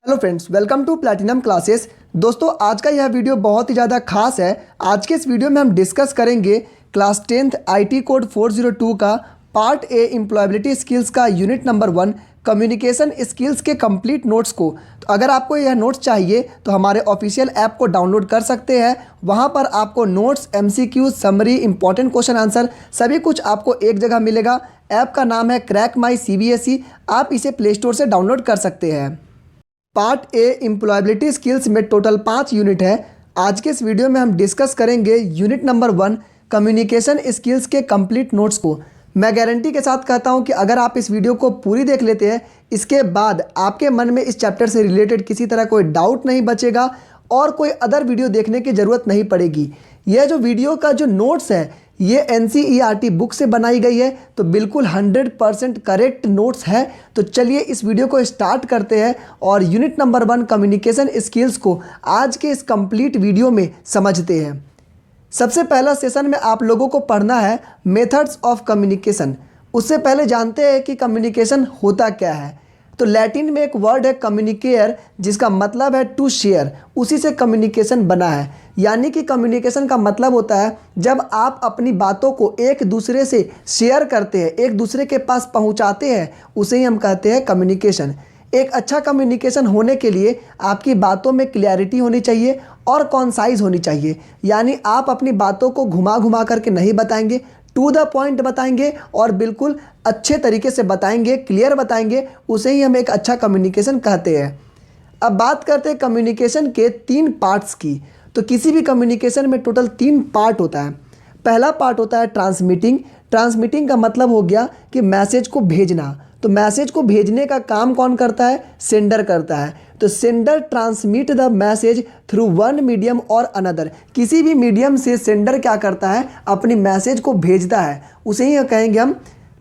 Hello friends, welcome to Platinum classes. दोस्तों, आज का यह वीडियो बहुत ही ज़्यादा खास है। आज के इस वीडियो में हम डिस्कस करेंगे क्लास 10th आईटी कोड 402 का पार्ट ए एम्प्लॉयबिलिटी स्किल्स का यूनिट नंबर 1 कम्युनिकेशन स्किल्स के कंप्लीट नोट्स को। तो अगर आपको यह नोट्स चाहिए तो हमारे ऑफिशियल ऐप को डाउनलोड कर सकते हैं। वहाँ पर आपको notes, MCQ, summary, important question answer सभी कुछ आपको एक जगह मिलेगा। ऐप का नाम है क्रैक माई सीबीएसई। आप इसे प्ले स्टोर से डाउनलोड कर सकते हैं। पार्ट ए एम्प्लॉयबिलिटी स्किल्स में टोटल 5 यूनिट है। आज के इस वीडियो में हम डिस्कस करेंगे यूनिट नंबर 1 कम्युनिकेशन स्किल्स के कंप्लीट नोट्स को। मैं गारंटी के साथ कहता हूं कि अगर आप इस वीडियो को पूरी देख लेते हैं, इसके बाद आपके मन में इस चैप्टर से रिलेटेड किसी तरह कोई डाउट नहीं बचेगा और कोई अदर वीडियो देखने की ज़रूरत नहीं पड़ेगी। यह जो वीडियो का जो नोट्स है ये एनसीईआरटी बुक से बनाई गई है, तो बिल्कुल 100% करेक्ट नोट्स है। तो चलिए इस वीडियो को स्टार्ट करते हैं और यूनिट नंबर 1 कम्युनिकेशन स्किल्स को आज के इस कंप्लीट वीडियो में समझते हैं। सबसे पहला सेशन में आप लोगों को पढ़ना है मेथड्स ऑफ कम्युनिकेशन। उससे पहले जानते हैं कि कम्युनिकेशन होता क्या है। तो लैटिन में एक वर्ड है कम्युनिकेयर, जिसका मतलब है टू शेयर। उसी से कम्युनिकेशन बना है। यानी कि कम्युनिकेशन का मतलब होता है जब आप अपनी बातों को एक दूसरे से शेयर करते हैं, एक दूसरे के पास पहुंचाते हैं, उसे ही हम कहते हैं कम्युनिकेशन। एक अच्छा कम्युनिकेशन होने के लिए आपकी बातों में क्लैरिटी होनी चाहिए और कॉन्साइज होनी चाहिए। यानी आप अपनी बातों को घुमा घुमा करके नहीं बताएंगे, टू द पॉइंट बताएंगे और बिल्कुल अच्छे तरीके से बताएंगे, क्लियर बताएंगे। उसे ही हम एक अच्छा कम्युनिकेशन कहते हैं। अब बात करते हैं कम्युनिकेशन के 3 पार्ट्स की। तो किसी भी कम्युनिकेशन में टोटल 3 पार्ट होता है। पहला पार्ट होता है ट्रांसमिटिंग। ट्रांसमिटिंग का मतलब हो गया कि मैसेज को भेजना। तो मैसेज को भेजने का काम कौन करता है? सेंडर करता है। तो sender transmit the message through one medium और अनदर। किसी भी मीडियम से सेंडर क्या करता है? अपनी मैसेज को भेजता है। उसे ही कहेंगे हम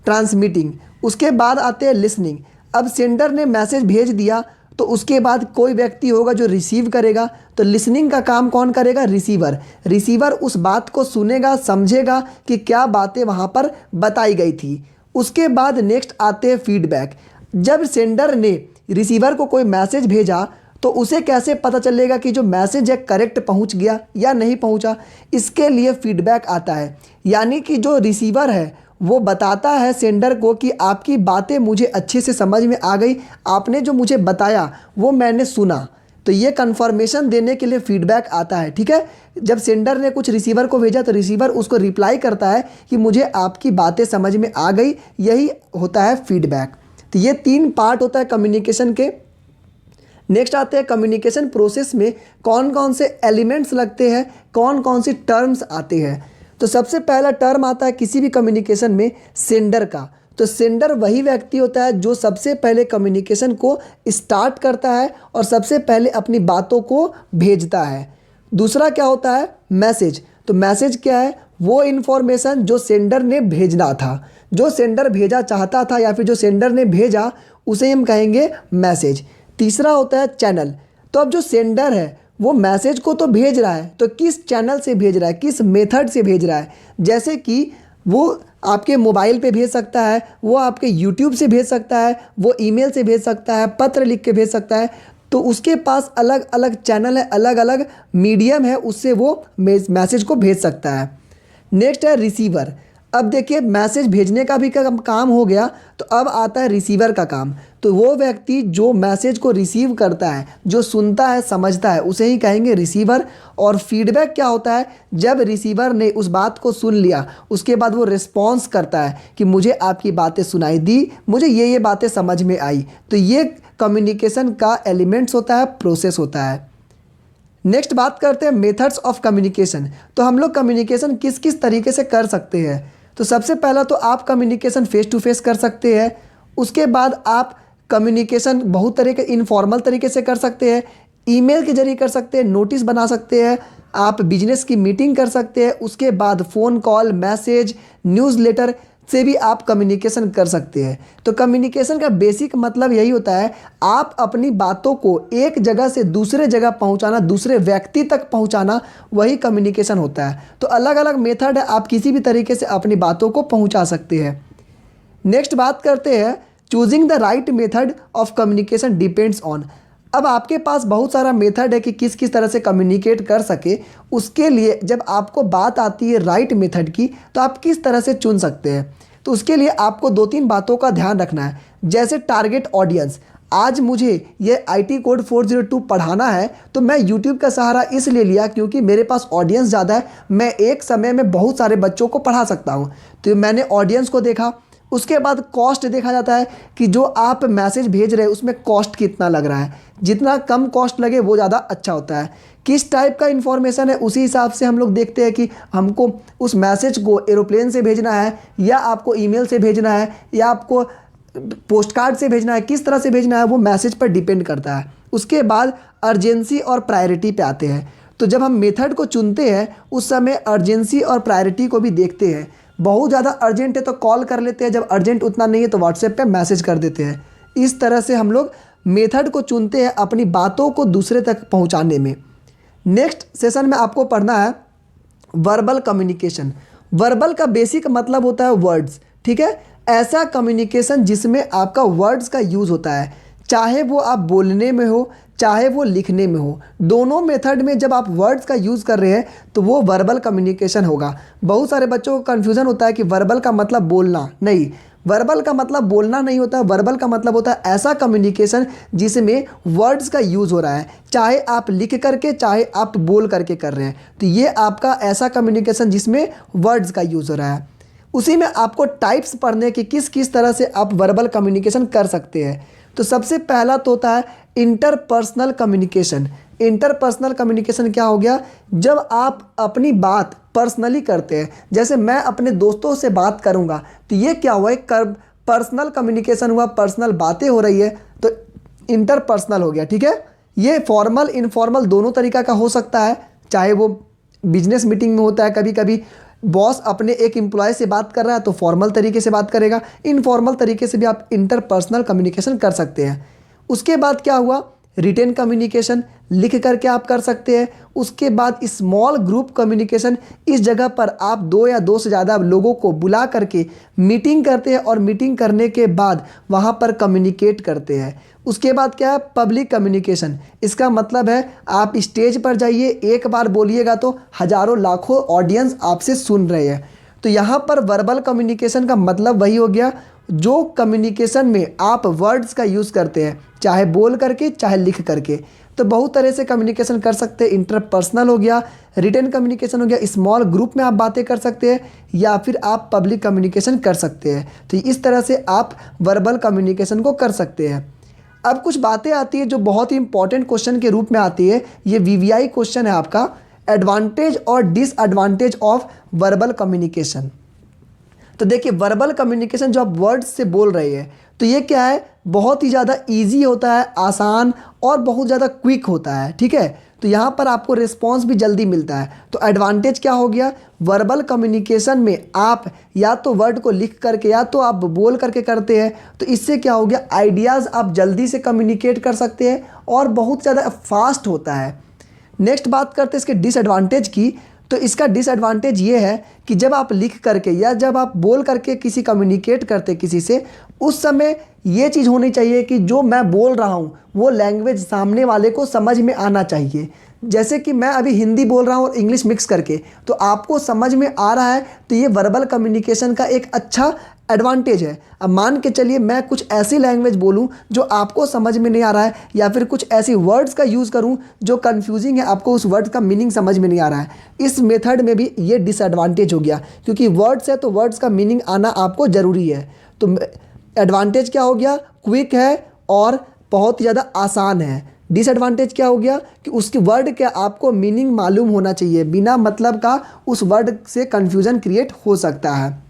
ट्रांसमिटिंग। उसके बाद आते हैं लिसनिंग। अब सेंडर ने मैसेज भेज दिया तो उसके बाद कोई व्यक्ति होगा जो रिसीव करेगा। तो लिसनिंग का काम कौन करेगा? रिसीवर। रिसीवर उस बात को सुनेगा, समझेगा कि क्या बातें वहाँ पर बताई गई थी। उसके बाद नेक्स्ट आते हैं फीडबैक। जब सेंडर ने रिसीवर को कोई मैसेज भेजा तो उसे कैसे पता चलेगा कि जो मैसेज है करेक्ट पहुंच गया या नहीं पहुंचा? इसके लिए फीडबैक आता है। यानी कि जो रिसीवर है वो बताता है सेंडर को कि आपकी बातें मुझे अच्छे से समझ में आ गई, आपने जो मुझे बताया वो मैंने सुना। तो ये कंफर्मेशन देने के लिए फीडबैक आता है। ठीक है, जब सेंडर ने कुछ रिसीवर को भेजा तो रिसीवर उसको रिप्लाई करता है कि मुझे आपकी बातें समझ में आ गई। यही होता है फीडबैक। तो ये 3 पार्ट होता है कम्युनिकेशन के। नेक्स्ट आते हैं कम्युनिकेशन प्रोसेस में कौन कौन से एलिमेंट्स लगते हैं, कौन कौन सी टर्म्स आते हैं। तो सबसे पहला टर्म आता है किसी भी कम्युनिकेशन में सेंडर का। तो सेंडर वही व्यक्ति होता है जो सबसे पहले कम्युनिकेशन को स्टार्ट करता है और सबसे पहले अपनी बातों को भेजता है। दूसरा क्या होता है? मैसेज। तो मैसेज क्या है? वो इन्फॉर्मेशन जो सेंडर ने भेजना था, जो सेंडर भेजा चाहता था या फिर जो सेंडर ने भेजा, उसे हम कहेंगे मैसेज। तीसरा होता है चैनल। तो अब जो सेंडर है वो मैसेज को तो भेज रहा है, तो किस चैनल से भेज रहा है, किस मेथड से भेज रहा है। जैसे कि वो आपके मोबाइल पे भेज सकता है, वो आपके यूट्यूब से भेज सकता है, वो ईमेल से भेज सकता है, पत्र लिख के भेज सकता है। तो उसके पास अलग अलग चैनल है, अलग अलग मीडियम है, उससे वो मैसेज को भेज सकता है। नेक्स्ट है रिसीवर। अब देखिए मैसेज भेजने का भी काम हो गया, तो अब आता है रिसीवर का काम। तो वो व्यक्ति जो मैसेज को रिसीव करता है, जो सुनता है, समझता है, उसे ही कहेंगे रिसीवर। और फीडबैक क्या होता है? जब रिसीवर ने उस बात को सुन लिया उसके बाद वो रिस्पॉन्स करता है कि मुझे आपकी बातें सुनाई दी, मुझे ये बातें समझ में आई। तो ये कम्युनिकेशन का एलिमेंट्स होता है, प्रोसेस होता है। नेक्स्ट बात करते हैं मेथड्स ऑफ कम्युनिकेशन। तो हम लोग कम्युनिकेशन किस किस तरीके से कर सकते हैं। तो सबसे पहला तो आप कम्युनिकेशन फेस टू फेस कर सकते हैं। उसके बाद आप कम्युनिकेशन बहुत तरह के इनफॉर्मल तरीके से कर सकते हैं, ईमेल के जरिए कर सकते हैं, नोटिस बना सकते हैं, आप बिजनेस की मीटिंग कर सकते हैं। उसके बाद फ़ोन कॉल, मैसेज, न्यूज़लेटर से भी आप कम्युनिकेशन कर सकते हैं। तो कम्युनिकेशन का बेसिक मतलब यही होता है आप अपनी बातों को एक जगह से दूसरे जगह पहुंचाना, दूसरे व्यक्ति तक पहुंचाना, वही कम्युनिकेशन होता है। तो अलग अलग मेथड है, आप किसी भी तरीके से अपनी बातों को पहुंचा सकते हैं। नेक्स्ट बात करते हैं choosing the right method of communication depends on. अब आपके पास बहुत सारा मेथड है कि किस किस तरह से कम्युनिकेट कर सके। उसके लिए जब आपको बात आती है राइट मेथड की, तो आप किस तरह से चुन सकते हैं। तो उसके लिए आपको 2-3 बातों का ध्यान रखना है। जैसे टारगेट ऑडियंस, आज मुझे ये IT कोड 402 पढ़ाना है, तो मैं YouTube का सहारा इसलिए लिया क्योंकि मेरे पास ऑडियंस ज़्यादा है, मैं एक समय में बहुत सारे बच्चों को पढ़ा सकता हूँ। तो मैंने ऑडियंस को देखा। उसके बाद कॉस्ट देखा जाता है कि जो आप मैसेज भेज रहे हैं उसमें कॉस्ट कितना लग रहा है। जितना कम कॉस्ट लगे वो ज़्यादा अच्छा होता है। किस टाइप का इन्फॉर्मेशन है उसी हिसाब से हम लोग देखते हैं कि हमको उस मैसेज को एरोप्लेन से भेजना है, या आपको ईमेल से भेजना है, या आपको पोस्ट कार्ड से भेजना है, किस तरह से भेजना है वो मैसेज पर डिपेंड करता है। उसके बाद अर्जेंसी और प्रायोरिटी पे आते हैं। तो जब हम मेथड को चुनते हैं उस समय अर्जेंसी और प्रायोरिटी को भी देखते हैं। बहुत ज़्यादा अर्जेंट है तो कॉल कर लेते हैं, जब अर्जेंट उतना नहीं है तो व्हाट्सएप पे मैसेज कर देते हैं। इस तरह से हम लोग मेथड को चुनते हैं अपनी बातों को दूसरे तक पहुंचाने में। नेक्स्ट सेशन में आपको पढ़ना है वर्बल कम्युनिकेशन। वर्बल का बेसिक मतलब होता है वर्ड्स, ठीक है। ऐसा कम्युनिकेशन जिसमें आपका वर्ड्स का यूज़ होता है, चाहे वो आप बोलने में हो चाहे वो लिखने में हो। दोनों मेथड में जब आप वर्ड्स का यूज़ कर रहे हैं तो वो वर्बल कम्युनिकेशन होगा। बहुत सारे बच्चों को कन्फ्यूज़न होता है कि वर्बल का मतलब बोलना, नहीं, वर्बल का मतलब बोलना नहीं होता। वर्बल का मतलब होता है ऐसा कम्युनिकेशन जिसमें वर्ड्स का यूज़ हो रहा है, चाहे आप लिख करके चाहे आप बोल करके कर रहे हैं। तो ये आपका ऐसा कम्युनिकेशन जिसमें वर्ड्स का यूज़ हो रहा है। उसी में आपको टाइप्स पढ़ने की किस किस तरह से आप वर्बल कम्युनिकेशन कर सकते हैं। तो सबसे पहला तो होता है इंटरपर्सनल कम्युनिकेशन। इंटरपर्सनल कम्युनिकेशन क्या हो गया, जब आप अपनी बात पर्सनली करते हैं। जैसे मैं अपने दोस्तों से बात करूंगा तो ये क्या हुआ, एक पर्सनल कम्युनिकेशन हुआ, पर्सनल बातें हो रही है, तो इंटरपर्सनल हो गया, ठीक है। ये फॉर्मल इनफॉर्मल दोनों तरीका का हो सकता है, चाहे वो बिजनेस मीटिंग में होता है, कभी कभी बॉस अपने एक एम्प्लॉय से बात कर रहा है तो फॉर्मल तरीके से बात करेगा, इनफॉर्मल तरीके से भी आप इंटरपर्सनल कम्युनिकेशन कर सकते हैं। उसके बाद क्या हुआ, रिटेन कम्युनिकेशन, लिख करके आप कर सकते हैं। उसके बाद स्मॉल ग्रुप कम्युनिकेशन, इस जगह पर आप 2 या 2 से ज़्यादा लोगों को बुला करके मीटिंग करते हैं और मीटिंग करने के बाद वहाँ पर कम्युनिकेट करते हैं। उसके बाद क्या है, पब्लिक कम्युनिकेशन। इसका मतलब है आप स्टेज पर जाइए, एक बार बोलिएगा तो हज़ारों लाखों ऑडियंस आपसे सुन रहे हैं। तो यहाँ पर वर्बल कम्युनिकेशन का मतलब वही हो गया जो कम्युनिकेशन में आप वर्ड्स का यूज़ करते हैं, चाहे बोल करके चाहे लिख करके। तो बहुत तरह से कम्युनिकेशन कर सकते हैं। इंटरपर्सनल हो गया, रिटन कम्युनिकेशन हो गया, स्मॉल ग्रुप में आप बातें कर सकते हैं, या फिर आप पब्लिक कम्युनिकेशन कर सकते हैं। तो इस तरह से आप वर्बल कम्युनिकेशन को कर सकते हैं। अब कुछ बातें आती है जो बहुत ही इंपॉर्टेंट क्वेश्चन के रूप में आती है। ये VVI क्वेश्चन है आपका, एडवांटेज और डिसएडवांटेज ऑफ वर्बल कम्युनिकेशन। तो देखिए वर्बल कम्युनिकेशन जो आप वर्ड्स से बोल रहे हैं तो ये क्या है, बहुत ही ज़्यादा इजी होता है, आसान और बहुत ज़्यादा क्विक होता है, ठीक है। तो यहाँ पर आपको रिस्पांस भी जल्दी मिलता है। तो एडवांटेज क्या हो गया, वर्बल कम्युनिकेशन में आप या तो वर्ड को लिख करके या तो आप बोल करके करते हैं, तो इससे क्या हो गया, आइडियाज़ आप जल्दी से कम्युनिकेट कर सकते हैं और बहुत ज़्यादा फास्ट होता है। नेक्स्ट बात करते हैं इसके डिसएडवांटेज की। तो इसका डिसएडवांटेज ये है कि जब आप लिख करके या जब आप बोल करके किसी कम्युनिकेट करते किसी से, उस समय ये चीज़ होनी चाहिए कि जो मैं बोल रहा हूँ वो लैंग्वेज सामने वाले को समझ में आना चाहिए। जैसे कि मैं अभी हिंदी बोल रहा हूँ और इंग्लिश मिक्स करके, तो आपको समझ में आ रहा है, तो ये वर्बल कम्युनिकेशन का एक अच्छा एडवांटेज है। अब मान के चलिए मैं कुछ ऐसी लैंग्वेज बोलूं जो आपको समझ में नहीं आ रहा है, या फिर कुछ ऐसी वर्ड्स का यूज़ करूं जो कंफ्यूजिंग है, आपको उस वर्ड का मीनिंग समझ में नहीं आ रहा है। इस मेथड में भी ये डिसएडवांटेज हो गया, क्योंकि वर्ड्स है तो वर्ड्स का मीनिंग आना आपको ज़रूरी है। तो एडवांटेज क्या हो गया, क्विक है और बहुत ज़्यादा आसान है। डिसएडवांटेज क्या हो गया कि उसके वर्ड के आपको मीनिंग मालूम होना चाहिए, बिना मतलब का उस वर्ड से कन्फ्यूज़न क्रिएट हो सकता है।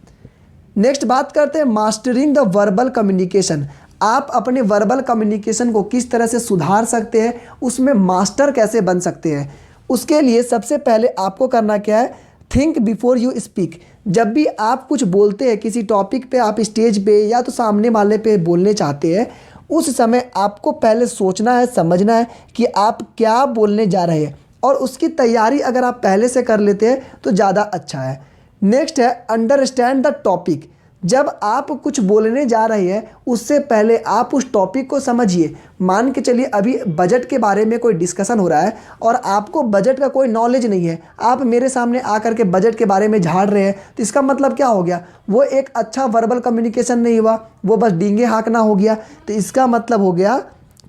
नेक्स्ट बात करते हैं मास्टरिंग द वर्बल कम्युनिकेशन। आप अपने वर्बल कम्युनिकेशन को किस तरह से सुधार सकते हैं, उसमें मास्टर कैसे बन सकते हैं। उसके लिए सबसे पहले आपको करना क्या है, थिंक बिफोर यू स्पीक। जब भी आप कुछ बोलते हैं किसी टॉपिक पे, आप स्टेज पे या तो सामने वाले पे बोलने चाहते हैं, उस समय आपको पहले सोचना है, समझना है कि आप क्या बोलने जा रहे हैं, और उसकी तैयारी अगर आप पहले से कर लेते हैं तो ज़्यादा अच्छा है। नेक्स्ट है अंडरस्टैंड द टॉपिक। जब आप कुछ बोलने जा रहे हैं उससे पहले आप उस टॉपिक को समझिए। मान के चलिए अभी बजट के बारे में कोई डिस्कशन हो रहा है और आपको बजट का कोई नॉलेज नहीं है, आप मेरे सामने आकर के बजट के बारे में झाड़ रहे हैं, तो इसका मतलब क्या हो गया? वो एक अच्छा वर्बल कम्युनिकेशन नहीं हुआ, वो बस डींगे हाँकना हो गया। तो इसका मतलब हो गया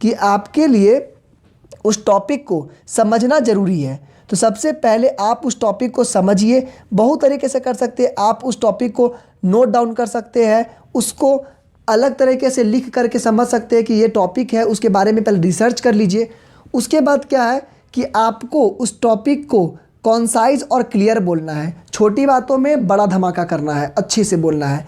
कि आपके लिए उस टॉपिक को समझना ज़रूरी है। तो सबसे पहले आप उस टॉपिक को समझिए। बहुत तरीके से कर सकते हैं, आप उस टॉपिक को नोट डाउन कर सकते हैं, उसको अलग तरीके से लिख करके समझ सकते हैं कि ये टॉपिक है, उसके बारे में पहले रिसर्च कर लीजिए। उसके बाद क्या है कि आपको उस टॉपिक को कॉन्साइज और क्लियर बोलना है। छोटी बातों में बड़ा धमाका करना है, अच्छे से बोलना है,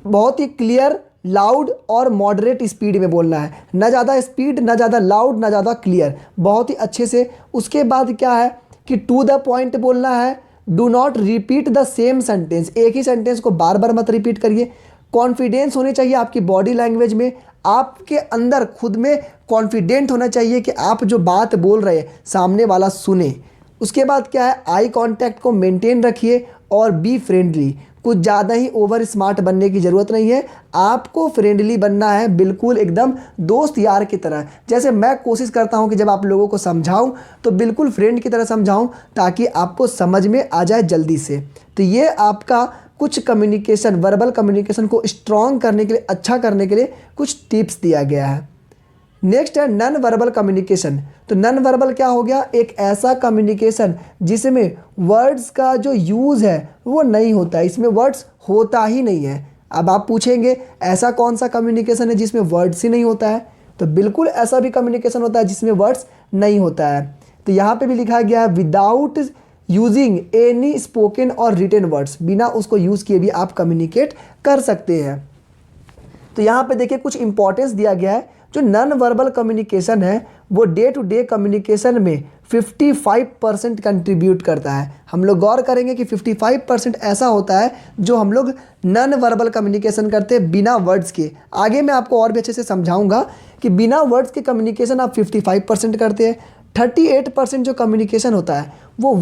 बहुत ही क्लियर, लाउड और मॉडरेट स्पीड में बोलना है। ना ज़्यादा स्पीड, ना ज़्यादा लाउड, ना ज़्यादा क्लियर, बहुत ही अच्छे से। उसके बाद क्या है कि टू द पॉइंट बोलना है। Do not repeat the same sentence, एक ही सेंटेंस को बार बार मत रिपीट करिए। कॉन्फिडेंस होनी चाहिए आपकी बॉडी लैंग्वेज में, आपके अंदर खुद में कॉन्फिडेंट होना चाहिए कि आप जो बात बोल रहे हैं सामने वाला सुने। उसके बाद क्या है, आई कांटेक्ट को मेंटेन रखिए और बी फ्रेंडली। कुछ ज़्यादा ही ओवर स्मार्ट बनने की ज़रूरत नहीं है, आपको फ्रेंडली बनना है, बिल्कुल एकदम दोस्त यार की तरह। जैसे मैं कोशिश करता हूं कि जब आप लोगों को समझाऊं तो बिल्कुल फ्रेंड की तरह समझाऊं, ताकि आपको समझ में आ जाए जल्दी से। तो ये आपका कुछ कम्युनिकेशन, वर्बल कम्युनिकेशन को स्ट्रॉन्ग करने के लिए, अच्छा करने के लिए कुछ टिप्स दिया गया है। नेक्स्ट है नॉन वर्बल कम्युनिकेशन। तो नॉन वर्बल क्या हो गया? एक ऐसा कम्युनिकेशन जिसमें वर्ड्स का जो यूज़ है वो नहीं होता है, इसमें वर्ड्स होता ही नहीं है। अब आप पूछेंगे ऐसा कौन सा कम्युनिकेशन है जिसमें वर्ड्स ही नहीं होता है? तो बिल्कुल ऐसा भी कम्युनिकेशन होता है जिसमें वर्ड्स नहीं होता है। तो यहाँ पे भी लिखा गया है विदाउट यूजिंग एनी स्पोकन और रिटन वर्ड्स, बिना उसको यूज़ किए भी आप कम्युनिकेट कर सकते हैं। तो यहाँ पे देखिए कुछ इंपॉर्टेंस दिया गया है। जो नॉन वर्बल कम्युनिकेशन है वो डे टू डे कम्युनिकेशन में 55% कंट्रीब्यूट करता है। हम लोग गौर करेंगे कि 55% ऐसा होता है जो हम लोग नॉन वर्बल कम्युनिकेशन करते हैं बिना वर्ड्स के। आगे मैं आपको और भी अच्छे से समझाऊंगा कि बिना वर्ड्स के कम्युनिकेशन आप 55% करते हैं। 38% जो कम्युनिकेशन होता है वो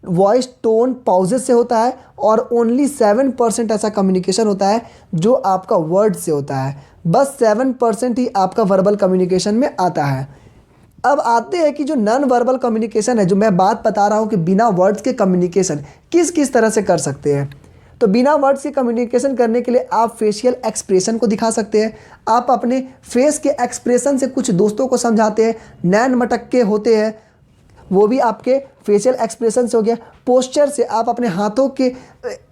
वॉइस टोन पाउजेस से होता है, और ओनली 7% ऐसा कम्युनिकेशन होता है जो आपका वर्ड से होता है। बस 7% ही आपका वर्बल कम्युनिकेशन में आता है। अब आते हैं कि जो नॉन वर्बल कम्युनिकेशन है, जो मैं बात बता रहा हूँ कि बिना वर्ड्स के कम्युनिकेशन किस किस तरह से कर सकते हैं। तो बिना वर्ड्स के कम्युनिकेशन करने के लिए आप फेशियल एक्सप्रेशन को दिखा सकते हैं। आप अपने फेस के एक्सप्रेशन से कुछ दोस्तों को समझाते हैं, नैन मटक्के होते हैं, वो भी आपके फेशियल एक्सप्रेशन से हो गया। पोस्चर से, आप अपने हाथों के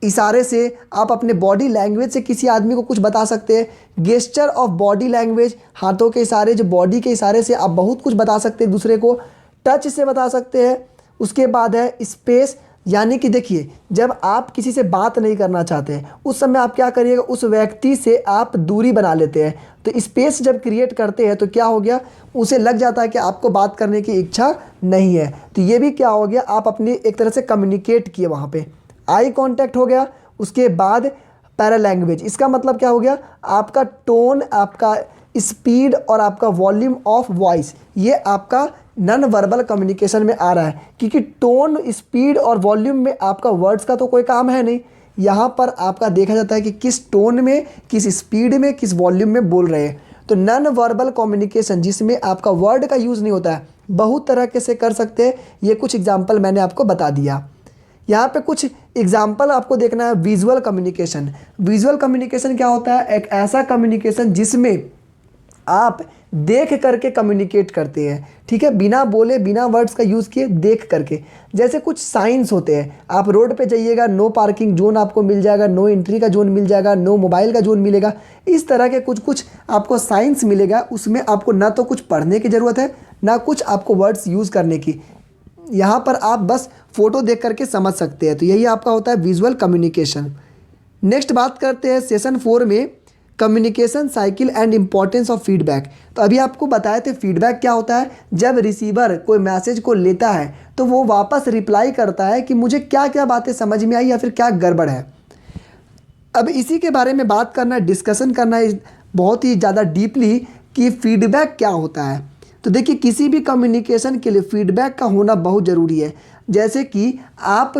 इशारे से, आप अपने बॉडी लैंग्वेज से किसी आदमी को कुछ बता सकते हैं। गेस्चर ऑफ बॉडी लैंग्वेज, हाथों के इशारे, जो बॉडी के इशारे से आप बहुत कुछ बता सकते हैं दूसरे को। टच से बता सकते हैं। उसके बाद है स्पेस, यानी कि देखिए जब आप किसी से बात नहीं करना चाहते हैं उस समय आप क्या करिएगा, उस व्यक्ति से आप दूरी बना लेते हैं। तो स्पेस जब क्रिएट करते हैं तो क्या हो गया, उसे लग जाता है कि आपको बात करने की इच्छा नहीं है। तो ये भी क्या हो गया, आप अपनी एक तरह से कम्युनिकेट किए वहाँ पे। आई कांटेक्ट हो गया। उसके बाद पैरा लैंग्वेज, इसका मतलब क्या हो गया, आपका टोन, आपका स्पीड और आपका वॉल्यूम ऑफ वॉइस, ये आपका नॉन वर्बल कम्युनिकेशन में आ रहा है। क्योंकि टोन, स्पीड और वॉल्यूम में आपका वर्ड्स का तो कोई काम है नहीं। यहाँ पर आपका देखा जाता है कि किस टोन में, किस स्पीड में, किस वॉल्यूम में बोल रहे हैं। तो नॉन वर्बल कम्युनिकेशन जिसमें आपका वर्ड का यूज़ नहीं होता है, बहुत तरह के से कर सकते हैं। ये कुछ एग्जाम्पल मैंने आपको बता दिया। यहाँ पे कुछ एग्जाम्पल आपको देखना है। Visual communication. विजुअल कम्युनिकेशन क्या होता है, एक ऐसा कम्युनिकेशन जिसमें आप देख करके कम्युनिकेट करते हैं। ठीक है, बिना बोले, बिना वर्ड्स का यूज़ किए, देख करके। जैसे कुछ साइंस होते हैं, आप रोड पे जाइएगा, नो पार्किंग जोन आपको मिल जाएगा, नो एंट्री का जोन मिल जाएगा, नो मोबाइल का जोन मिलेगा। इस तरह के कुछ कुछ आपको साइंस मिलेगा। उसमें आपको ना तो कुछ पढ़ने की ज़रूरत है, ना कुछ आपको वर्ड्स यूज़ करने की। यहाँ पर आप बस फ़ोटो देख करके समझ सकते हैं। तो यही आपका होता है विजुअल कम्युनिकेशन। नेक्स्ट बात करते हैं सेशन 4 में, communication cycle and importance of feedback. तो अभी आपको बताए थे फीडबैक क्या होता है। जब रिसीवर कोई मैसेज को लेता है तो वो वापस रिप्लाई करता है कि मुझे क्या क्या बातें समझ में आई या फिर क्या गड़बड़ है। अब इसी के बारे में बात करना, डिस्कशन करना है बहुत ही ज़्यादा डीपली कि फीडबैक क्या होता है। तो देखिए किसी भी कम्युनिकेशन के लिए फीडबैक का होना बहुत ज़रूरी है। जैसे कि आप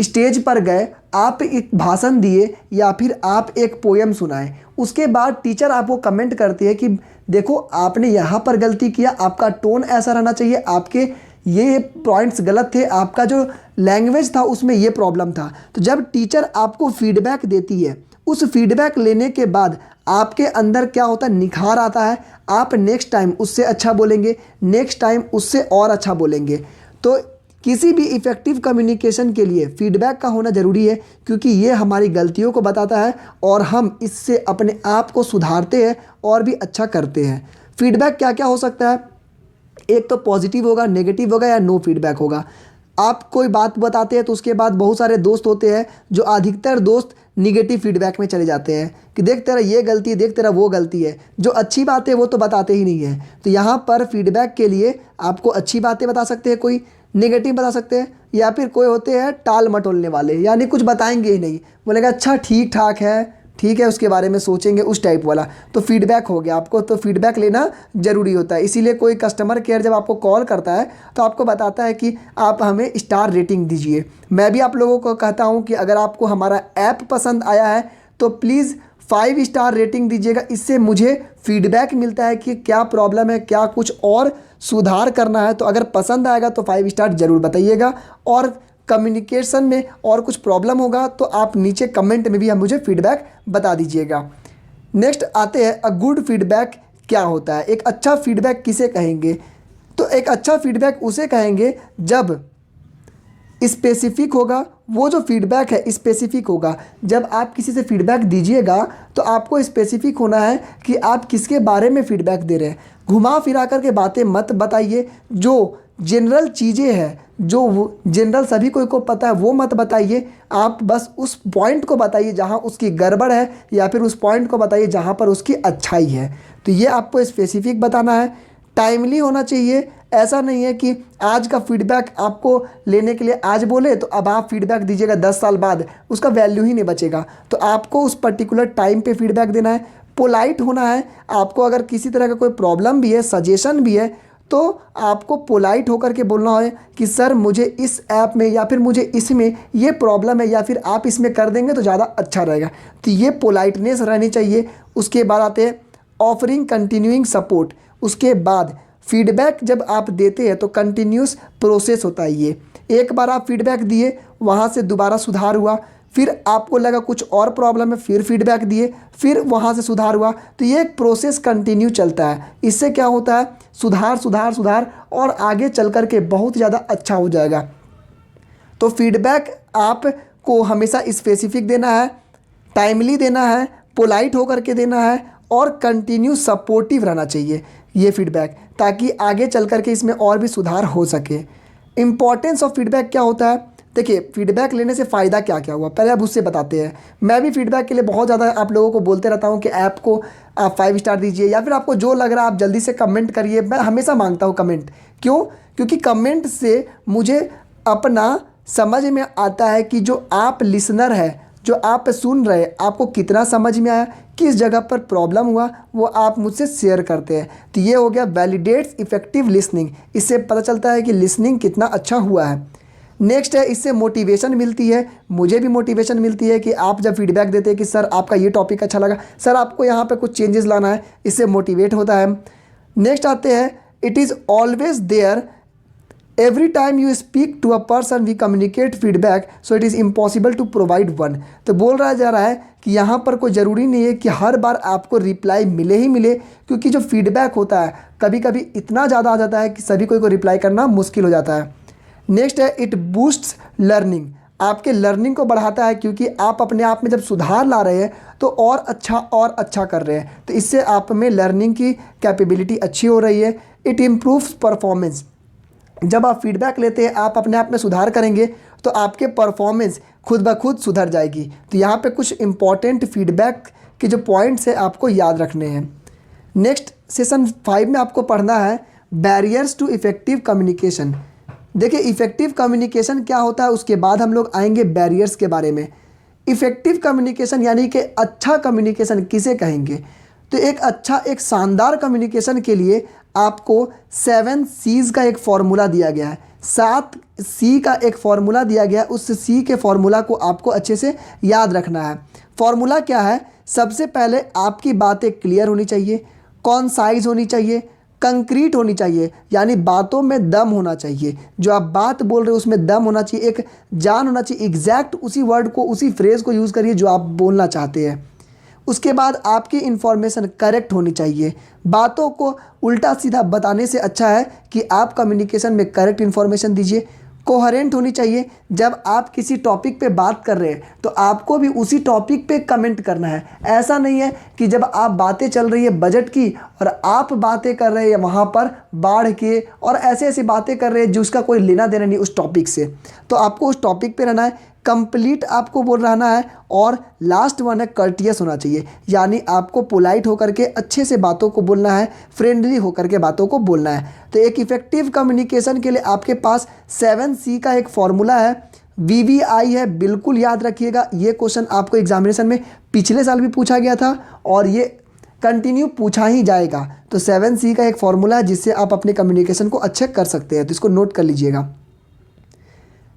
स्टेज पर गए, आप एक भाषण दिए या फिर आप एक पोएम सुनाए, उसके बाद टीचर आपको कमेंट करती है कि देखो आपने यहाँ पर गलती किया, आपका टोन ऐसा रहना चाहिए, आपके ये पॉइंट्स गलत थे, आपका जो लैंग्वेज था उसमें ये प्रॉब्लम था। तो जब टीचर आपको फीडबैक देती है, उस फीडबैक लेने के बाद आपके अंदर क्या होता है, निखार आता है, आप नेक्स्ट टाइम उससे अच्छा बोलेंगे, नेक्स्ट टाइम उससे और अच्छा बोलेंगे। तो किसी भी इफ़ेक्टिव कम्युनिकेशन के लिए फीडबैक का होना ज़रूरी है, क्योंकि ये हमारी गलतियों को बताता है और हम इससे अपने आप को सुधारते हैं और भी अच्छा करते हैं। फीडबैक क्या क्या हो सकता है, एक तो पॉजिटिव होगा, नेगेटिव होगा या नो फीडबैक होगा। आप कोई बात बताते हैं तो उसके बाद बहुत सारे दोस्त होते हैं जो अधिकतर दोस्त निगेटिव फीडबैक में चले जाते हैं कि देख तेरा ये गलती है, देख तेरा वो गलती है। जो अच्छी बात है वो तो बताते ही नहीं है। तो यहाँ पर फीडबैक के लिए आपको अच्छी बातें बता सकते हैं, कोई नेगेटिव बता सकते हैं, या फिर कोई होते हैं टाल मटोलने वाले, यानी कुछ बताएंगे ही नहीं, बोलेगा अच्छा ठीक ठाक है, ठीक है उसके बारे में सोचेंगे, उस टाइप वाला। तो फीडबैक हो गया आपको, तो फीडबैक लेना ज़रूरी होता है। इसीलिए कोई कस्टमर केयर जब आपको कॉल करता है तो आपको बताता है कि आप हमें स्टार रेटिंग दीजिए। मैं भी आप लोगों को कहता हूं कि अगर आपको हमारा ऐप पसंद आया है तो प्लीज़ 5 स्टार रेटिंग दीजिएगा। इससे मुझे फीडबैक मिलता है कि क्या प्रॉब्लम है, क्या कुछ और सुधार करना है। तो अगर पसंद आएगा तो 5 स्टार ज़रूर बताइएगा, और कम्युनिकेशन में और कुछ प्रॉब्लम होगा तो आप नीचे कमेंट में भी हम मुझे फीडबैक बता दीजिएगा। नेक्स्ट आते हैं, अ गुड फीडबैक क्या होता है, एक अच्छा फीडबैक किसे कहेंगे। तो एक अच्छा फीडबैक उसे कहेंगे जब स्पेसिफिक होगा, वो जो फीडबैक है स्पेसिफिक होगा। जब आप किसी से फीडबैक दीजिएगा तो आपको स्पेसिफिक होना है कि आप किसके बारे में फीडबैक दे रहे हैं। घुमा फिरा कर के बातें मत बताइए, जो जनरल चीज़ें हैं, जो जनरल सभी को पता है वो मत बताइए। आप बस उस पॉइंट को बताइए जहाँ उसकी गड़बड़ है, या फिर उस पॉइंट को बताइए जहाँ पर उसकी अच्छाई है। तो ये आपको स्पेसिफिक बताना है। टाइमली होना चाहिए, ऐसा नहीं है कि आज का फीडबैक आपको लेने के लिए आज बोले तो अब आप फीडबैक दीजिएगा 10 साल बाद, उसका वैल्यू ही नहीं बचेगा। तो आपको उस पर्टिकुलर टाइम पे फीडबैक देना है। पोलाइट होना है, आपको अगर किसी तरह का कोई प्रॉब्लम भी है, सजेशन भी है, तो आपको पोलाइट होकर के बोलना है कि सर मुझे इस ऐप में या फिर मुझे इसमें ये प्रॉब्लम है, या फिर आप इसमें कर देंगे तो ज़्यादा अच्छा रहेगा। तो ये पोलाइटनेस रहनी चाहिए। उसके बाद आते हैं ऑफरिंग कंटिन्यूइंग सपोर्ट। उसके बाद फीडबैक जब आप देते हैं तो कंटिन्यूस प्रोसेस होता है। ये एक बार आप फीडबैक दिए, वहाँ से दोबारा सुधार हुआ, फिर आपको लगा कुछ और प्रॉब्लम है, फिर फीडबैक दिए, फिर वहाँ से सुधार हुआ। तो ये एक प्रोसेस कंटिन्यू चलता है। इससे क्या होता है, सुधार सुधार सुधार, और आगे चल कर के बहुत ज़्यादा अच्छा हो जाएगा। तो फीडबैक आपको हमेशा स्पेसिफिक देना है, टाइमली देना है, पोलाइट होकर के देना है, और कंटिन्यू सपोर्टिव रहना चाहिए ये फीडबैक, ताकि आगे चल कर के इसमें और भी सुधार हो सके। इम्पॉर्टेंस ऑफ फीडबैक क्या होता है, देखिए फीडबैक लेने से फ़ायदा क्या क्या हुआ पहले अब उससे बताते हैं। मैं भी फीडबैक के लिए बहुत ज़्यादा आप लोगों को बोलते रहता हूँ कि ऐप को आप 5 स्टार दीजिए, या फिर आपको जो लग रहा है आप जल्दी से कमेंट करिए। मैं हमेशा मांगता हूँ कमेंट, क्यों? क्योंकि कमेंट से मुझे अपना समझ में आता है कि जो आप लिसनर है, जो आप सुन रहे, आपको कितना समझ में आया, किस जगह पर प्रॉब्लम हुआ, वो आप मुझसे शेयर करते हैं। तो ये हो गया वैलिडेट्स इफेक्टिव लिसनिंग। इससे पता चलता है कि लिसनिंग कितना अच्छा हुआ है। नेक्स्ट है, इससे मोटिवेशन मिलती है। मुझे भी मोटिवेशन मिलती है कि आप जब फीडबैक देते हैं कि सर आपका ये टॉपिक अच्छा लगा, सर आपको यहाँ पे कुछ चेंजेस लाना है, इससे मोटिवेट होता है। नेक्स्ट आते हैं, it is always there every time you speak to a person we communicate feedback, so it is impossible to provide one. तो बोल रहा जा रहा है कि यहाँ पर कोई ज़रूरी नहीं है कि हर बार आपको रिप्लाई मिले ही मिले, क्योंकि जो फीडबैक होता है कभी कभी इतना ज़्यादा आ जाता है कि सभी को रिप्लाई करना मुश्किल हो जाता है। नेक्स्ट है, इट बूस्ट्स लर्निंग। आपके लर्निंग को बढ़ाता है, क्योंकि आप अपने आप में जब सुधार ला रहे हैं तो और अच्छा कर रहे हैं, तो इससे आप में लर्निंग की कैपेबिलिटी अच्छी हो रही है। It improves performance. जब आप फीडबैक लेते हैं, आप अपने आप में सुधार करेंगे तो आपके परफॉर्मेंस खुद ब खुद सुधर जाएगी। तो यहाँ पे कुछ इंपॉर्टेंट फीडबैक के जो पॉइंट्स हैं आपको याद रखने हैं। नेक्स्ट सेशन 5 में आपको पढ़ना है बैरियर्स टू इफ़ेक्टिव कम्युनिकेशन। देखिए इफ़ेक्टिव कम्युनिकेशन क्या होता है, उसके बाद हम लोग आएंगे बैरियर्स के बारे में। इफ़ेक्टिव कम्युनिकेशन यानी कि अच्छा कम्युनिकेशन किसे कहेंगे, तो एक अच्छा, एक शानदार कम्युनिकेशन के लिए आपको 7 C's का एक फॉर्मूला दिया गया है, 7 C का एक फॉर्मूला दिया गया है। उस C के फॉर्मूला को आपको अच्छे से याद रखना है। फॉर्मूला क्या है? सबसे पहले आपकी बातें क्लियर होनी चाहिए, कॉन्साइज होनी चाहिए, कंक्रीट होनी चाहिए, यानी बातों में दम होना चाहिए। जो आप बात बोल रहे हो उसमें दम होना चाहिए, एक जान होना चाहिए। एग्जैक्ट उसी वर्ड को, उसी फ्रेज़ को यूज़ करिए जो आप बोलना चाहते हैं। उसके बाद आपकी इन्फॉर्मेशन करेक्ट होनी चाहिए। बातों को उल्टा सीधा बताने से अच्छा है कि आप कम्युनिकेशन में करेक्ट इन्फॉर्मेशन दीजिए। कोहेरेंट होनी चाहिए। जब आप किसी टॉपिक पे बात कर रहे हैं तो आपको भी उसी टॉपिक पे कमेंट करना है। ऐसा नहीं है कि जब आप बातें चल रही है बजट की और आप बातें कर रहे हैं वहाँ पर बाढ़ के और ऐसे ऐसी बातें कर रहे हैं जिसका कोई लेना देना नहीं उस टॉपिक से। तो आपको उस टॉपिक पे रहना है, कंप्लीट आपको बोल रहना है। और लास्ट वन है कर्टियस होना चाहिए, यानी आपको पोलाइट होकर के अच्छे से बातों को बोलना है, फ्रेंडली होकर के बातों को बोलना है। तो एक इफ़ेक्टिव कम्युनिकेशन के लिए आपके पास 7 C का एक फॉर्मूला है, VVI है। बिल्कुल याद रखिएगा, ये क्वेश्चन आपको एग्जामिनेशन में पिछले साल भी पूछा गया था और ये कंटिन्यू पूछा ही जाएगा। तो 7 C का एक फॉर्मूला है जिससे आप अपने कम्युनिकेशन को अच्छे कर सकते हैं, तो इसको नोट कर लीजिएगा।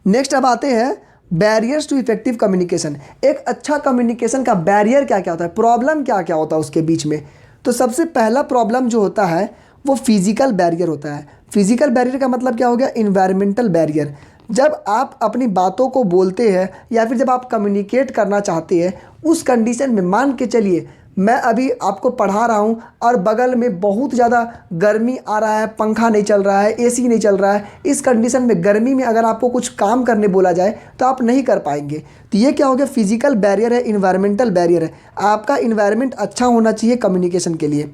नेक्स्ट अब आते हैं बैरियर्स टू इफेक्टिव कम्युनिकेशन। एक अच्छा कम्युनिकेशन का बैरियर क्या क्या होता है, प्रॉब्लम क्या क्या होता है उसके बीच में। तो सबसे पहला प्रॉब्लम जो होता है वो फिजिकल बैरियर होता है। फिजिकल बैरियर का मतलब क्या हो गया? Environmental barrier. जब आप अपनी बातों को बोलते हैं या फिर जब आप कम्युनिकेट करना चाहते हैं उस कंडीशन में, मान के चलिए मैं अभी आपको पढ़ा रहा हूँ और बगल में बहुत ज़्यादा गर्मी आ रहा है, पंखा नहीं चल रहा है, एसी नहीं चल रहा है। इस कंडीशन में गर्मी में अगर आपको कुछ काम करने बोला जाए तो आप नहीं कर पाएंगे। तो ये क्या हो गया? फिजिकल बैरियर है, इन्वायरमेंटल बैरियर है। आपका इन्वायरमेंट अच्छा होना चाहिए कम्युनिकेशन के लिए।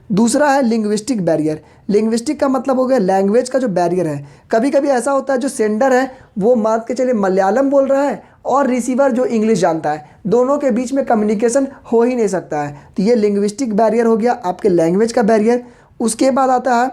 दूसरा है लिंग्विस्टिक बैरियर। लिंग्विस्टिक का मतलब हो गया लैंग्वेज का जो बैरियर है। कभी कभी ऐसा होता है जो सेंडर है वो मान के चलिए मलयालम बोल रहा है और रिसीवर जो इंग्लिश जानता है, दोनों के बीच में कम्युनिकेशन हो ही नहीं सकता है। तो ये लिंग्विस्टिक बैरियर हो गया, आपके लैंग्वेज का बैरियर। उसके बाद आता है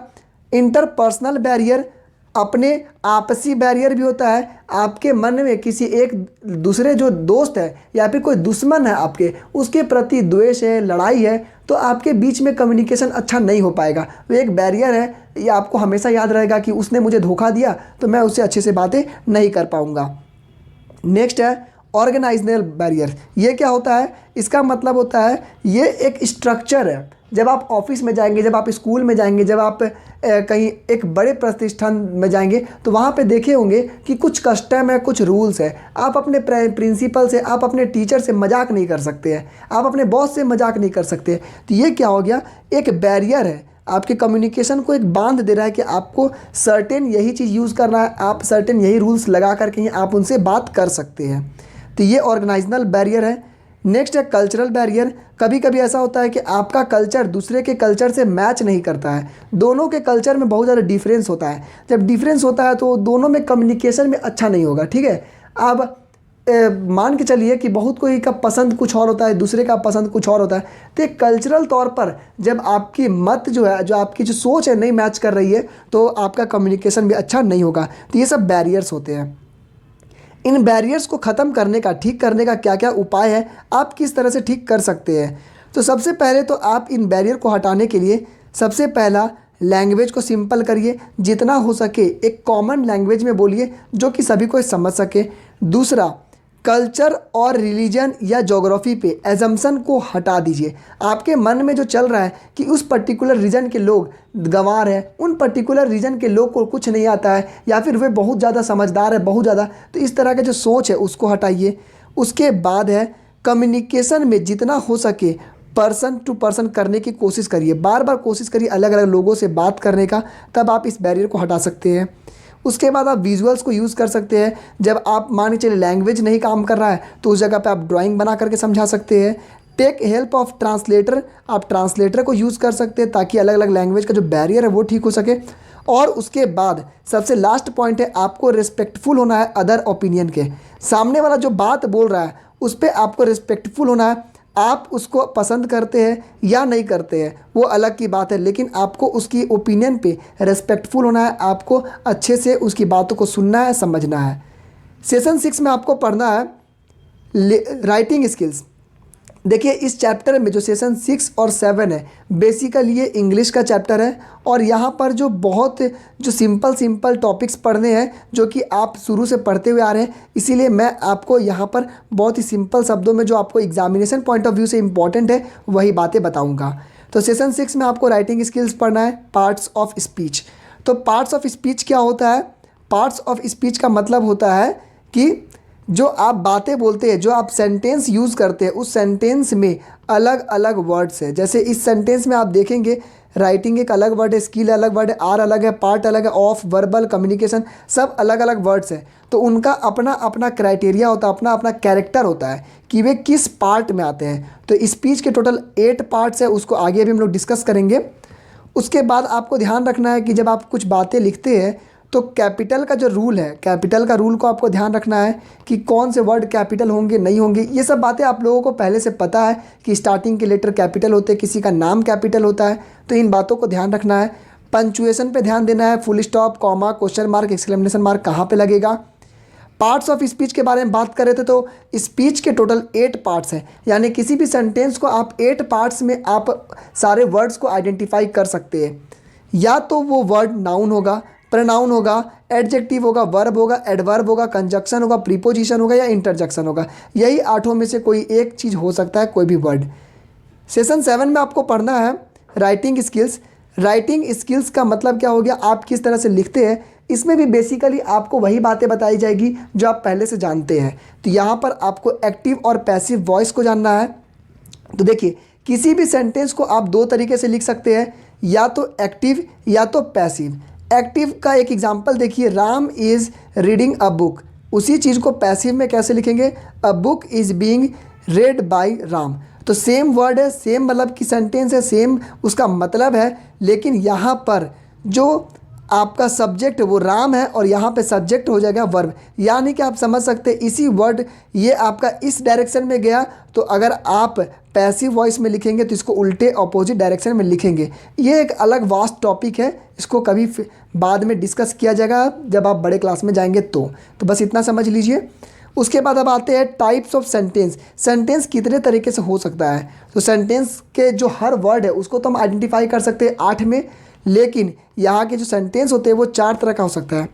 इंटरपर्सनल बैरियर। अपने आपसी बैरियर भी होता है। आपके मन में किसी एक दूसरे जो दोस्त है या फिर कोई दुश्मन है आपके, उसके प्रति द्वेष है, लड़ाई है, तो आपके बीच में कम्युनिकेशन अच्छा नहीं हो पाएगा। तो एक बैरियर है, ये आपको हमेशा याद रहेगा कि उसने मुझे धोखा दिया तो मैं उससे अच्छे से बातें नहीं कर पाऊँगा। नेक्स्ट है ऑर्गेनाइजनल बैरियर। ये क्या होता है? इसका मतलब होता है ये एक स्ट्रक्चर है। जब आप ऑफिस में जाएंगे, जब आप स्कूल में जाएंगे, जब आप कहीं एक बड़े प्रतिष्ठान में जाएंगे तो वहाँ पे देखे होंगे कि कुछ कस्टम है, कुछ रूल्स है। आप अपने प्रिंसिपल से, आप अपने टीचर से मजाक नहीं कर सकते हैं, आप अपने बॉस से मजाक नहीं कर सकते। तो ये क्या हो गया? एक बैरियर है, आपके कम्युनिकेशन को एक बांध दे रहा है कि आपको सर्टेन यही चीज़ यूज़ करना है, आप सर्टेन यही रूल्स लगा करके ही आप उनसे बात कर सकते हैं। तो ये ऑर्गेनाइजनल बैरियर है। नेक्स्ट है कल्चरल बैरियर। कभी कभी ऐसा होता है कि आपका कल्चर दूसरे के कल्चर से मैच नहीं करता है, दोनों के कल्चर में बहुत ज़्यादा डिफरेंस होता है। जब डिफरेंस होता है तो दोनों में कम्युनिकेशन में अच्छा नहीं होगा। ठीक है, अब मान के चलिए कि बहुत कोई का पसंद कुछ और होता है, दूसरे का पसंद कुछ और होता है। तो एक कल्चरल तौर पर जब आपकी मत जो है, जो आपकी जो सोच है नहीं मैच कर रही है तो आपका कम्युनिकेशन भी अच्छा नहीं होगा। तो ये सब बैरियर्स होते हैं। इन बैरियर्स को ख़त्म करने का, ठीक करने का क्या क्या उपाय है, आप किस तरह से ठीक कर सकते हैं? तो सबसे पहले तो आप इन बैरियर को हटाने के लिए सबसे पहला लैंग्वेज को सिंपल करिए, जितना हो सके एक कॉमन लैंग्वेज में बोलिए जो कि सभी को समझ सके। दूसरा, कल्चर और रिलीजन या ज्योग्राफी पे एजम्पशन को हटा दीजिए। आपके मन में जो चल रहा है कि उस पर्टिकुलर रीजन के लोग गंवार हैं, उन पर्टिकुलर रीजन के लोग को कुछ नहीं आता है या फिर वे बहुत ज़्यादा समझदार है, बहुत ज़्यादा, तो इस तरह का जो सोच है उसको हटाइए। उसके बाद है कम्युनिकेशन में जितना हो सके पर्सन टू पर्सन करने की कोशिश करिए, बार बार कोशिश करिए अलग अलग लोगों से बात करने का, तब आप इस बैरियर को हटा सकते हैं। उसके बाद आप विजुअल्स को यूज़ कर सकते हैं। जब आप मान के चलिए लैंग्वेज नहीं काम कर रहा है तो उस जगह पे आप ड्राइंग बना करके समझा सकते हैं। टेक हेल्प ऑफ ट्रांसलेटर, आप ट्रांसलेटर को यूज़ कर सकते हैं ताकि अलग अलग लैंग्वेज का जो बैरियर है वो ठीक हो सके। और उसके बाद सबसे लास्ट पॉइंट है, आपको रिस्पेक्टफुल होना है अदर ओपिनियन के। सामने वाला जो बात बोल रहा है उस पर आपको रिस्पेक्टफुल होना है। आप उसको पसंद करते हैं या नहीं करते हैं वो अलग की बात है, लेकिन आपको उसकी ओपिनियन पे रिस्पेक्टफुल होना है। आपको अच्छे से उसकी बातों को सुनना है, समझना है। सेशन 6 में आपको पढ़ना है राइटिंग स्किल्स। देखिए इस चैप्टर में जो सेशन 6 और 7 है बेसिकली ये इंग्लिश का चैप्टर है और यहाँ पर जो बहुत जो सिंपल टॉपिक्स पढ़ने हैं जो कि आप शुरू से पढ़ते हुए आ रहे हैं, इसीलिए मैं आपको यहाँ पर बहुत ही सिंपल शब्दों में जो आपको एग्जामिनेशन पॉइंट ऑफ व्यू से इंपॉर्टेंट है वही बातें बताऊँगा। तो सेशन 6 में आपको राइटिंग स्किल्स पढ़ना है, पार्ट्स ऑफ स्पीच। तो पार्ट्स ऑफ स्पीच क्या होता है? पार्ट्स ऑफ स्पीच का मतलब होता है कि जो आप बातें बोलते हैं, जो आप सेंटेंस यूज़ करते हैं, उस सेंटेंस में अलग अलग वर्ड्स है। जैसे इस सेंटेंस में आप देखेंगे राइटिंग एक अलग वर्ड है, स्किल अलग वर्ड है, आर अलग है, पार्ट अलग है, ऑफ, वर्बल, कम्युनिकेशन, सब अलग अलग वर्ड्स हैं। तो उनका अपना अपना क्राइटेरिया होता है, अपना अपना कैरेक्टर होता है कि वे किस पार्ट में आते हैं। तो स्पीच के टोटल 8 पार्ट्स है, उसको आगे भी हम लोग डिस्कस करेंगे। उसके बाद आपको ध्यान रखना है कि जब आप कुछ बातें लिखते हैं तो कैपिटल का जो रूल है, कैपिटल का रूल को आपको ध्यान रखना है कि कौन से वर्ड कैपिटल होंगे, नहीं होंगे। ये सब बातें आप लोगों को पहले से पता है कि स्टार्टिंग के लेटर कैपिटल होते हैं, किसी का नाम कैपिटल होता है, तो इन बातों को ध्यान रखना है। पंक्चुएशन पे ध्यान देना है, full stop, comma, question mark, exclamation mark कहाँ पे लगेगा। पार्ट्स ऑफ स्पीच के बारे में बात करें तो स्पीच के टोटल 8 पार्ट्स हैं, यानी किसी भी सेंटेंस को आप 8 पार्ट्स में आप सारे वर्ड्स को आइडेंटिफाई कर सकते हैं। या तो वो वर्ड नाउन होगा, प्रोनाउन होगा, एडजेक्टिव होगा, वर्ब होगा, एडवर्ब होगा, कंजक्शन होगा, प्रीपोजिशन होगा या इंटरजेक्शन होगा। यही 8 में से कोई एक चीज़ हो सकता है, कोई भी वर्ड। सेशन 7 में आपको पढ़ना है राइटिंग स्किल्स। राइटिंग स्किल्स का मतलब क्या हो गया, आप किस तरह से लिखते हैं। इसमें भी बेसिकली आपको वही बातें बताई जाएगी जो आप पहले से जानते हैं। तो यहाँ पर आपको एक्टिव और पैसिव वॉइस को जानना है। तो देखिए किसी भी सेंटेंस को आप 2 तरीके से लिख सकते हैं, या तो एक्टिव या तो पैसिव। एक्टिव का एक एग्जांपल देखिए, Ram is reading a book. उसी चीज़ को पैसिव में कैसे लिखेंगे, a book is being read by Ram. तो सेम वर्ड है, सेम मतलब कि सेंटेंस है, सेम उसका मतलब है, लेकिन यहाँ पर जो आपका सब्जेक्ट वो राम है और यहाँ पे सब्जेक्ट हो जाएगा वर्ब। यानी कि आप समझ सकते हैं इसी वर्ड ये आपका इस डायरेक्शन में गया, तो अगर आप पैसिव वॉइस में लिखेंगे तो इसको उल्टे अपोजिट डायरेक्शन में लिखेंगे। ये एक अलग वास्ट टॉपिक है, इसको कभी बाद में डिस्कस किया जाएगा जब आप बड़े क्लास में जाएंगे तो बस इतना समझ लीजिए। उसके बाद अब आते हैं टाइप्स ऑफ सेंटेंस। सेंटेंस कितने तरीके से हो सकता है। तो सेंटेंस के जो हर वर्ड है उसको तो हम आइडेंटिफाई कर सकते हैं 8 में, लेकिन यहाँ के जो सेंटेंस होते हैं वो 4 तरह का हो सकता है।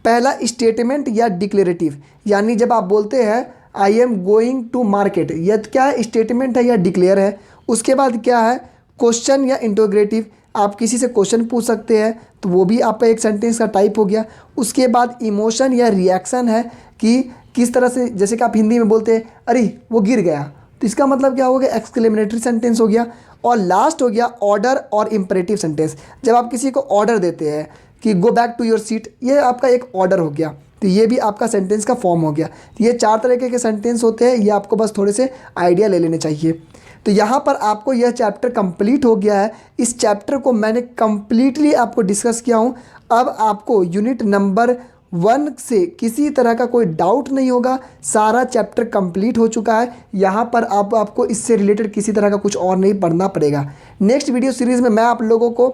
पहला स्टेटमेंट या डिक्लेरेटिव, यानी जब आप बोलते हैं I am going to market, यह क्या है, स्टेटमेंट है या डिक्लेयर है। उसके बाद क्या है, क्वेश्चन या इंटरोगेटिव, आप किसी से क्वेश्चन पूछ सकते हैं तो वो भी आपका एक सेंटेंस का टाइप हो गया। उसके बाद इमोशन या रिएक्शन है कि किस तरह से, जैसे कि आप हिंदी में बोलते हैं अरे वो गिर गया, तो इसका मतलब क्या हो गया, एक्सक्लेमेटरी सेंटेंस हो गया। और लास्ट हो गया ऑर्डर और इंपरेटिव सेंटेंस। जब आप किसी को ऑर्डर देते हैं कि go back to your seat, ये आपका एक ऑर्डर हो गया, तो ये भी आपका सेंटेंस का फॉर्म हो गया। ये 4 तरीके के सेंटेंस होते हैं, ये आपको बस थोड़े से आइडिया ले लेने चाहिए। तो यहाँ पर आपको यह चैप्टर कंप्लीट हो गया है। इस चैप्टर को मैंने कंप्लीटली आपको डिस्कस किया हूँ। अब आपको यूनिट नंबर 1 से किसी तरह का कोई डाउट नहीं होगा, सारा चैप्टर कंप्लीट हो चुका है। यहाँ पर आपको इससे रिलेटेड किसी तरह का कुछ और नहीं पढ़ना पड़ेगा। नेक्स्ट वीडियो सीरीज़ में मैं आप लोगों को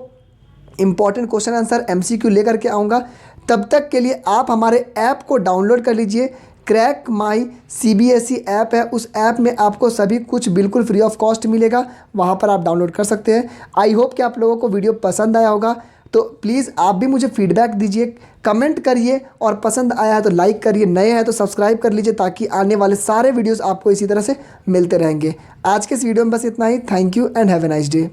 इंपॉर्टेंट क्वेश्चन आंसर MCQ लेकर के आऊँगा। तब तक के लिए आप हमारे ऐप को डाउनलोड कर लीजिए। क्रैक माई CBSE ऐप है, उस ऐप में आपको सभी कुछ बिल्कुल फ्री ऑफ कॉस्ट मिलेगा, वहाँ पर आप डाउनलोड कर सकते हैं। आई होप कि आप लोगों को वीडियो पसंद आया होगा। तो प्लीज़ आप भी मुझे फीडबैक दीजिए, कमेंट करिए, और पसंद आया है तो लाइक करिए, नए हैं तो सब्सक्राइब कर लीजिए, ताकि आने वाले सारे वीडियोस आपको इसी तरह से मिलते रहेंगे। आज के इस वीडियो में बस इतना ही। Thank you and have a nice day.